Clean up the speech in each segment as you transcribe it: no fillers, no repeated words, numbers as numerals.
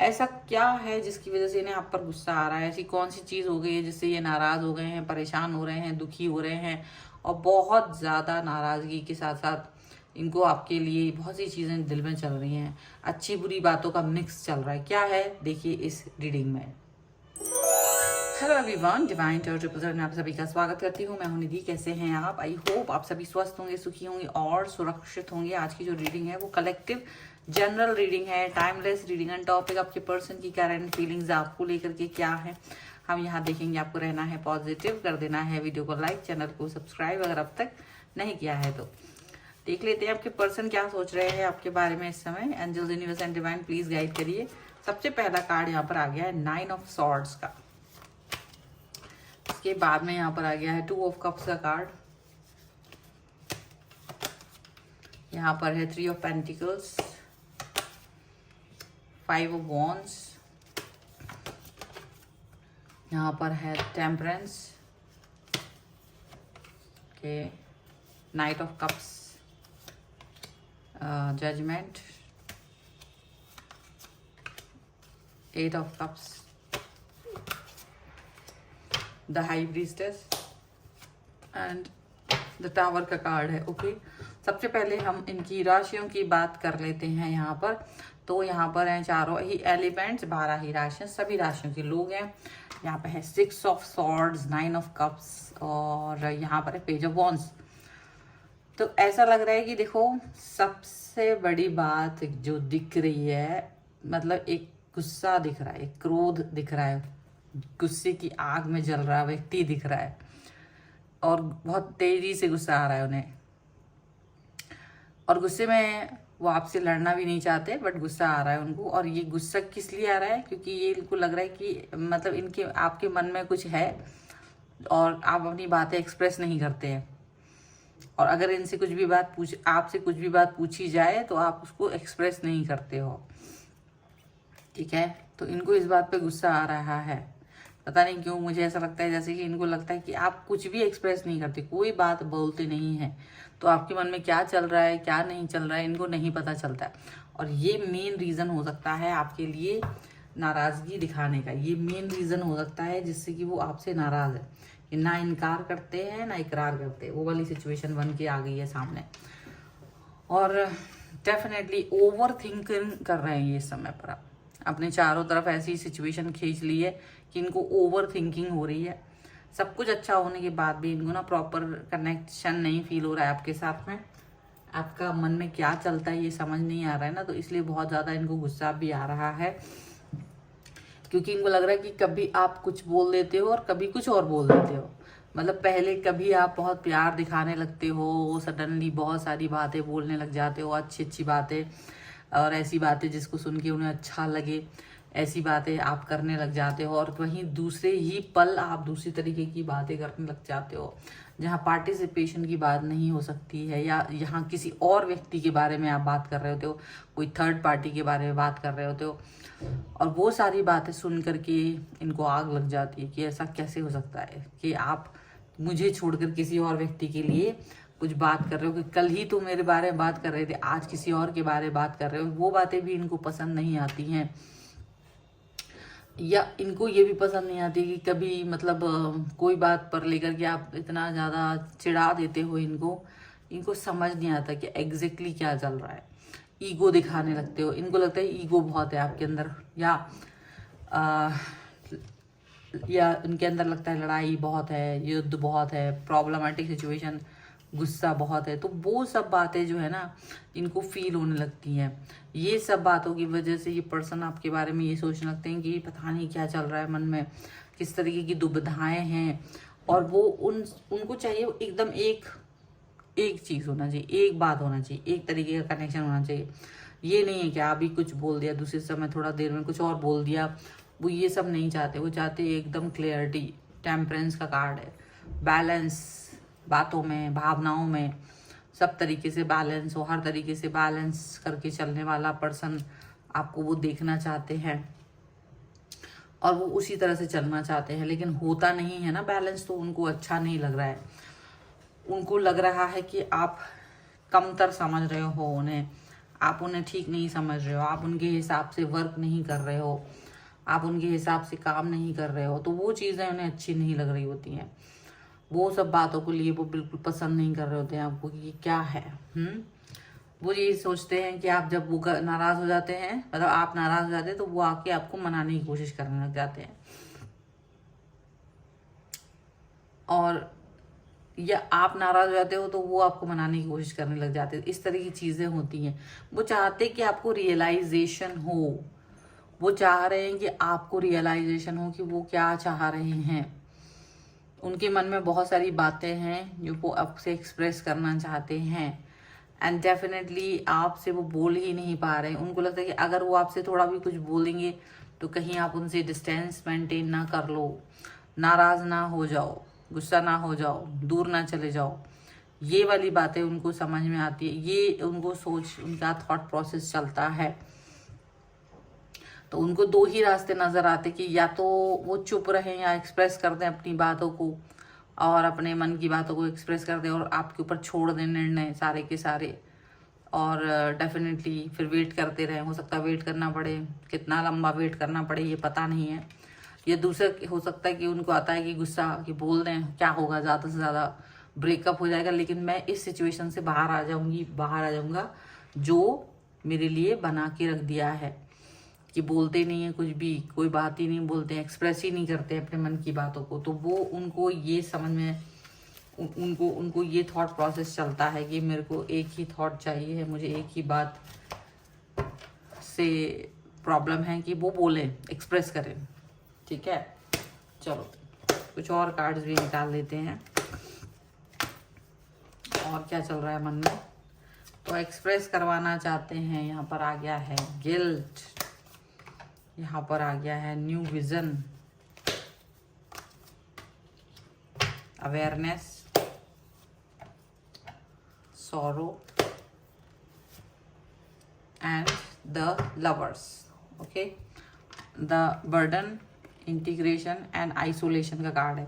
ऐसा क्या है जिसकी वजह से इन्हें आप पर गुस्सा आ रहा है? ऐसी कौन सी चीज़ हो गई है जिससे ये नाराज़ हो गए हैं, परेशान हो रहे हैं, दुखी हो रहे हैं और बहुत ज़्यादा नाराज़गी के साथ साथ इनको आपके लिए बहुत सी चीज़ें दिल में चल रही हैं, अच्छी बुरी बातों का मिक्स चल रहा है। क्या है, देखिए इस रीडिंग में। हेलो एवरीवन, डिवाइन टर्टल में आप सभी का स्वागत करती हूँ। मैं हूँ निधि। कैसे हैं आप? आई होप आप सभी स्वस्थ होंगे, सुखी होंगे और सुरक्षित होंगे। आज की जो रीडिंग है वो कलेक्टिव जनरल रीडिंग है, टाइमलेस रीडिंग एंड टॉपिक आपके पर्सन की करंट फीलिंग्स आपको लेकर के क्या है हम यहाँ देखेंगे। आपको रहना है पॉजिटिव, कर देना है वीडियो को लाइक, चैनल को सब्सक्राइब अगर अब तक नहीं किया है तो। देख लेते हैं आपके पर्सन क्या सोच रहे हैं आपके बारे में इस समय। Angels, universe and divine please guide करिए। सबसे पहला कार्ड यहाँ पर आ गया है 9 ऑफ सॉर्ड्स का। इसके बाद में यहाँ पर आ गया है 2 ऑफ कप्स का कार्ड। यहाँ पर है 3 ऑफ पेंटिकल्स, 5 ऑफ वॉन्ड्स, यहाँ पर है टेम्परेंस, के knight of cups, judgement, 8 of cups, the high priestess and the tower का कार्ड है। ओके, सबसे पहले हम इनकी राशियों की बात कर लेते हैं यहाँ पर। तो यहाँ पर हैं चारों ही एलिमेंट्स, 12 ही राशियाँ, सभी राशियों के लोग हैं। यहाँ पे है 6 ऑफ सॉर्ड्स, 9 ऑफ कप्स और यहाँ पर है पेज ऑफ वॉन्ड्स। तो ऐसा लग रहा है कि देखो, सबसे बड़ी बात जो दिख रही है, मतलब एक गुस्सा दिख रहा है, एक क्रोध दिख रहा है, गुस्से की आग में जल रहा व्यक्ति दिख रहा है और बहुत तेजी से गुस्सा आ रहा है उन्हें। और गुस्से में वो आपसे लड़ना भी नहीं चाहते, बट गुस्सा आ रहा है उनको। और ये गुस्सा किस लिए आ रहा है? क्योंकि ये इनको लग रहा है कि मतलब इनके आपके मन में कुछ है और आप अपनी बातें एक्सप्रेस नहीं करते हैं। और अगर इनसे कुछ भी बात आपसे कुछ भी बात पूछी जाए तो आप उसको एक्सप्रेस नहीं करते हो। ठीक है, तो इनको इस बात पे गुस्सा आ रहा है। पता नहीं क्यों मुझे ऐसा लगता है जैसे कि इनको लगता है कि आप कुछ भी एक्सप्रेस नहीं करते, कोई बात बोलते नहीं है, तो आपके मन में क्या चल रहा है क्या नहीं चल रहा है इनको नहीं पता चलता है। और ये मेन रीज़न हो सकता है आपके लिए नाराज़गी दिखाने का। ये मेन रीज़न हो सकता है जिससे कि वो आपसे नाराज़ है, कि ना इनकार करते हैं ना इकरार करते हैं। वो वाली सिचुएशन बन के आ गई है सामने। और डेफिनेटली ओवर थिंकिंग कर रहे हैं ये इस समय पर। आप अपने चारों तरफ ऐसी सिचुएशन खींच ली है कि इनको ओवर थिंकिंग हो रही है। सब कुछ अच्छा होने के बाद भी इनको ना प्रॉपर कनेक्शन नहीं फील हो रहा है आपके साथ में। आपका मन में क्या चलता है ये समझ नहीं आ रहा है ना, तो इसलिए बहुत ज़्यादा इनको गुस्सा भी आ रहा है। क्योंकि इनको लग रहा है कि कभी आप कुछ बोल देते हो और कभी कुछ और बोल देते हो। मतलब पहले कभी आप बहुत प्यार दिखाने लगते हो, सडनली बहुत सारी बातें बोलने लग जाते हो, अच्छी अच्छी बातें और ऐसी बातें जिसको सुन के उन्हें अच्छा लगे, ऐसी बातें आप करने लग जाते हो। और वहीं दूसरे ही पल आप दूसरी तरीके की बातें करने लग जाते हो, जहाँ पार्टिसिपेशन की बात नहीं हो सकती है, या यहाँ किसी और व्यक्ति के बारे में आप बात कर रहे होते हो, कोई थर्ड पार्टी के बारे में बात कर रहे होते हो। और वो सारी बातें सुन करके इनको आग लग जाती है कि ऐसा कैसे हो सकता है कि आप मुझे छोड़कर किसी और व्यक्ति के लिए कुछ बात कर रहे हो, कि कल ही तो मेरे बारे में बात कर रहे थे, आज किसी और के बारे में बात कर रहे हो। वो बातें भी इनको पसंद नहीं आती हैं। या इनको ये भी पसंद नहीं आती कि कभी मतलब कोई बात पर लेकर के आप इतना ज़्यादा चिढ़ा देते हो इनको समझ नहीं आता कि एग्जैक्टली क्या चल रहा है। ईगो दिखाने लगते हो, इनको लगता है ईगो बहुत है आपके अंदर, या उनके अंदर लगता है लड़ाई बहुत है, युद्ध बहुत है, प्रॉब्लमेटिक सिचुएशन, गुस्सा बहुत है। तो वो सब बातें जो है ना इनको फील होने लगती हैं। ये सब बातों की वजह से ये पर्सन आपके बारे में ये सोचने लगते हैं कि पता नहीं क्या चल रहा है मन में, किस तरीके की दुविधाएं हैं। और वो उनको चाहिए एकदम एक चीज़ होना चाहिए, एक बात होना चाहिए, एक तरीके का कनेक्शन होना चाहिए। ये नहीं है कि अभी कुछ बोल दिया, दूसरे समय थोड़ा देर में कुछ और बोल दिया। वो ये सब नहीं चाहते, वो चाहते एकदम क्लियरिटी। टेम्परेंस का कार्ड है, बैलेंस बातों में, भावनाओं में, सब तरीके से बैलेंस हो, हर तरीके से बैलेंस करके चलने वाला पर्सन आपको वो देखना चाहते हैं और वो उसी तरह से चलना चाहते हैं। लेकिन होता नहीं है ना बैलेंस, तो उनको अच्छा नहीं लग रहा है। उनको लग रहा है कि आप कमतर समझ रहे हो उन्हें, आप उन्हें ठीक नहीं समझ रहे हो, आप उनके हिसाब से वर्क नहीं कर रहे हो, आप उनके हिसाब से काम नहीं कर रहे हो, तो वो चीज़ें उन्हें अच्छी नहीं लग रही होती हैं। वो सब बातों को लिए वो बिल्कुल पसंद नहीं कर रहे होते हैं आपको कि ये क्या है। वो ये सोचते हैं कि आप जब वो नाराज़ हो जाते हैं, मतलब आप नाराज़ हो जाते हैं, तो वो आके आपको मनाने की कोशिश करने लग जाते हैं, और या आप नाराज हो जाते हो तो वो आपको मनाने की कोशिश करने लग जाते हैं। इस तरह की चीज़ें होती हैं। वो चाहते कि आपको रियलाइजेशन हो, वो चाह रहे हैं कि आपको रियलाइजेशन हो कि वो क्या चाह रहे हैं। उनके मन में बहुत सारी बातें हैं जो वो आपसे एक्सप्रेस करना चाहते हैं, एंड डेफिनेटली आपसे वो बोल ही नहीं पा रहे हैं। उनको लगता है कि अगर वो आपसे थोड़ा भी कुछ बोलेंगे तो कहीं आप उनसे डिस्टेंस मेंटेन ना कर लो, नाराज़ ना हो जाओ, गुस्सा ना हो जाओ, दूर ना चले जाओ। ये वाली बातें उनको समझ में आती है, ये उनको सोच, उनका थॉट प्रोसेस चलता है। तो उनको दो ही रास्ते नज़र आते कि या तो वो चुप रहें या एक्सप्रेस कर दें अपनी बातों को, और अपने मन की बातों को एक्सप्रेस कर दें और आपके ऊपर छोड़ दें निर्णय सारे के सारे, और डेफिनेटली फिर वेट करते रहें। हो सकता है वेट करना पड़े, कितना लंबा वेट करना पड़े ये पता नहीं है। ये दूसरा हो सकता है कि उनको आता है कि गुस्सा कि बोल दें, क्या होगा, ज़्यादा से ज़्यादा ब्रेकअप हो जाएगा, लेकिन मैं इस सिचुएशन से बाहर आ जाऊंगा जो मेरे लिए बना के रख दिया है। कि बोलते नहीं है कुछ भी, कोई बात ही नहीं बोलते हैं, एक्सप्रेस ही नहीं करते अपने मन की बातों को। तो वो उनको ये समझ में, उनको ये थॉट प्रोसेस चलता है कि मेरे को एक ही थॉट चाहिए है, मुझे एक ही बात से प्रॉब्लम है कि वो बोले, एक्सप्रेस करें। ठीक है, चलो कुछ और कार्ड्स भी निकाल लेते हैं और क्या चल रहा है मन में। तो एक्सप्रेस करवाना चाहते हैं, यहाँ पर आ गया है गिल्ट, यहाँ पर आ गया है new vision, awareness, sorrow and the lovers. Okay, the burden, integration and isolation का कार्ड है।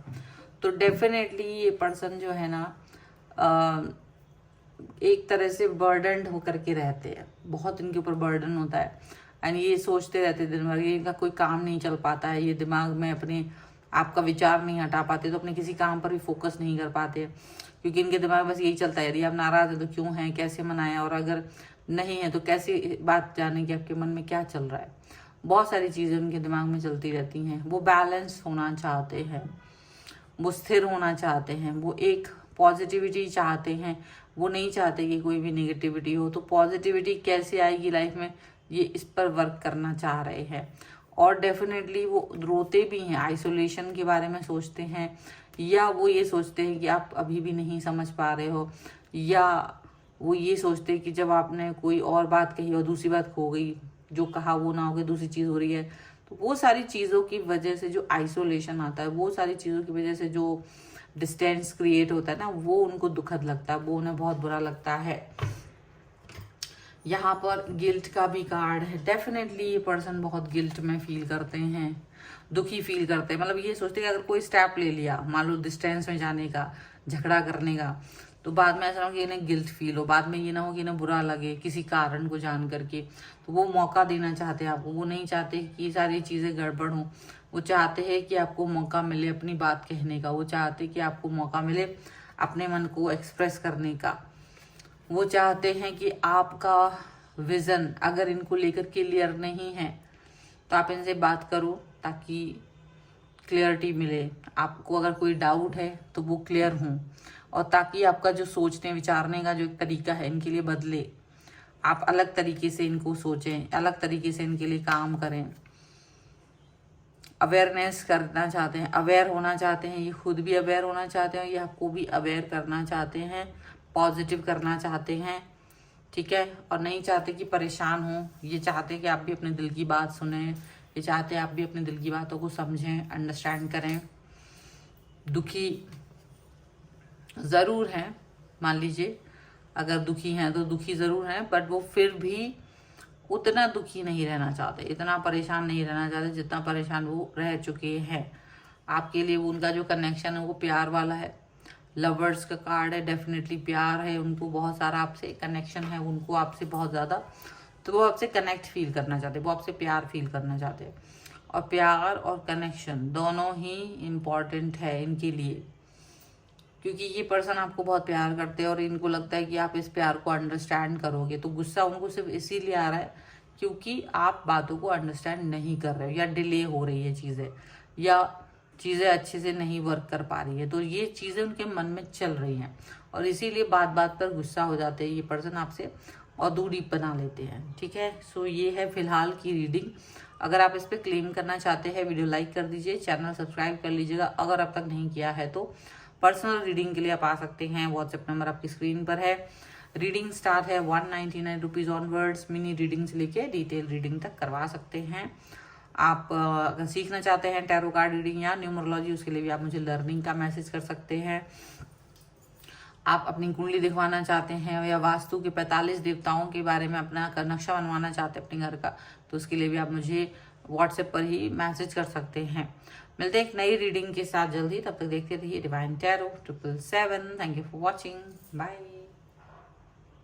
तो डेफिनेटली ये पर्सन जो है ना एक तरह से बर्डन होकर के रहते हैं, बहुत इनके ऊपर बर्डन होता है, एंड ये सोचते रहते दिन भर, ये इनका कोई काम नहीं चल पाता है, ये दिमाग में अपने आपका विचार नहीं हटा पाते, तो अपने किसी काम पर भी फोकस नहीं कर पाते, क्योंकि इनके दिमाग में बस यही चलता है, यदि आप नाराज हैं तो क्यों हैं, कैसे मनाएं, और अगर नहीं है तो कैसे बात जाने कि आपके मन में क्या चल रहा है। बहुत सारी चीज़ें उनके दिमाग में चलती रहती हैं। वो बैलेंस होना चाहते हैं, वो स्थिर होना चाहते हैं, वो एक पॉजिटिविटी चाहते हैं, वो नहीं चाहते कि कोई भी नेगेटिविटी हो। तो पॉजिटिविटी कैसे आएगी लाइफ में, ये इस पर वर्क करना चाह रहे हैं। और डेफिनेटली वो रोते भी हैं, आइसोलेशन के बारे में सोचते हैं, या वो ये सोचते हैं कि आप अभी भी नहीं समझ पा रहे हो, या वो ये सोचते हैं कि जब आपने कोई और बात कही और दूसरी बात खो गई, जो कहा वो ना हो गई, दूसरी चीज़ हो रही है। तो वो सारी चीज़ों की वजह से जो आइसोलेशन आता है, वो सारी चीज़ों की वजह से जो डिस्टेंस क्रिएट होता है ना, वो उनको दुखद लगता है, वो उन्हें बहुत बुरा लगता है। यहाँ पर गिल्ट का भी कार्ड है। डेफिनेटली ये पर्सन बहुत गिल्ट में फील करते हैं, दुखी फील करते हैं, मतलब ये सोचते हैं कि अगर कोई स्टेप ले लिया, मान लो डिस्टेंस में जाने का, झगड़ा करने का, तो बाद में ऐसा ना हो कि इन्हें गिल्ट फील हो, बाद में ये ना हो कि इन्हें बुरा लगे किसी कारण को जान करके। तो वो मौका देना चाहते हैं आपको, वो नहीं चाहते कि सारी चीज़ें गड़बड़ हों, वो चाहते हैं कि आपको मौका मिले अपनी बात कहने का, वो चाहते हैं कि आपको मौका मिले अपने मन को एक्सप्रेस करने का। वो चाहते हैं कि आपका विज़न अगर इनको लेकर क्लियर नहीं है तो आप इनसे बात करो, ताकि क्लियरिटी मिले। आपको अगर कोई डाउट है तो वो क्लियर हों, और ताकि आपका जो सोचने विचारने का जो एक तरीका है इनके लिए बदले, आप अलग तरीके से इनको सोचें, अलग तरीके से इनके लिए काम करें। अवेयरनेस करना चाहते हैं, अवेयर होना चाहते हैं, ये खुद भी अवेयर होना चाहते हैं, ये आपको भी अवेयर करना चाहते हैं, पॉजिटिव करना चाहते हैं। ठीक है, और नहीं चाहते कि परेशान हो, ये चाहते हैं कि आप भी अपने दिल की बात सुने, ये चाहते हैं आप भी अपने दिल की बातों को समझें, अंडरस्टैंड करें। दुखी ज़रूर हैं, मान लीजिए अगर दुखी हैं तो दुखी ज़रूर हैं, बट वो फिर भी उतना दुखी नहीं रहना चाहते, इतना परेशान नहीं रहना चाहते जितना परेशान वो रह चुके हैं। आपके लिए वो उनका जो कनेक्शन है वो प्यार वाला है, लवर्स का कार्ड है, डेफिनेटली प्यार है उनको, बहुत सारा आपसे कनेक्शन है उनको, आपसे बहुत ज़्यादा, तो वो आपसे कनेक्ट फील करना चाहते हैं, वो आपसे प्यार फील करना चाहते हैं। और प्यार और कनेक्शन दोनों ही इम्पॉर्टेंट है इनके लिए, क्योंकि ये पर्सन आपको बहुत प्यार करते हैं और इनको लगता है कि आप इस प्यार को अंडरस्टैंड करोगे। तो गुस्सा उनको सिर्फ इसीलिए आ रहा है क्योंकि आप बातों को अंडरस्टैंड नहीं कर रहे हो, या डिले हो रही है चीज़ें, या चीज़ें अच्छे से नहीं वर्क कर पा रही है, तो ये चीज़ें उनके मन में चल रही हैं और इसीलिए बात बात पर गुस्सा हो जाते हैं ये पर्सन आपसे और दूरी बना लेते हैं। ठीक है, सो ये है फिलहाल की रीडिंग। अगर आप इस पर क्लेम करना चाहते हैं, वीडियो लाइक कर दीजिए, चैनल सब्सक्राइब कर लीजिएगा अगर अब तक नहीं किया है तो। पर्सनल रीडिंग के लिए आप आ सकते हैं, व्हाट्सएप नंबर आपकी स्क्रीन पर है। रीडिंग स्टार्ट है 199 रुपीज़ ऑनवर्ड्स। मिनी रीडिंग से लेके डिटेल रीडिंग तक करवा सकते हैं। आप अगर सीखना चाहते हैं टैरो कार्ड रीडिंग या न्यूमरोलॉजी, उसके लिए भी आप मुझे लर्निंग का मैसेज कर सकते हैं। आप अपनी कुंडली दिखवाना चाहते हैं या वास्तु के 45 देवताओं के बारे में अपना नक्शा बनवाना चाहते हैं अपने घर का, तो उसके लिए भी आप मुझे व्हाट्सएप पर ही मैसेज कर सकते हैं। मिलते हैं एक नई रीडिंग के साथ जल्दी, तब तक देखते रहिए divine tarot 777। Thank you for watching, bye.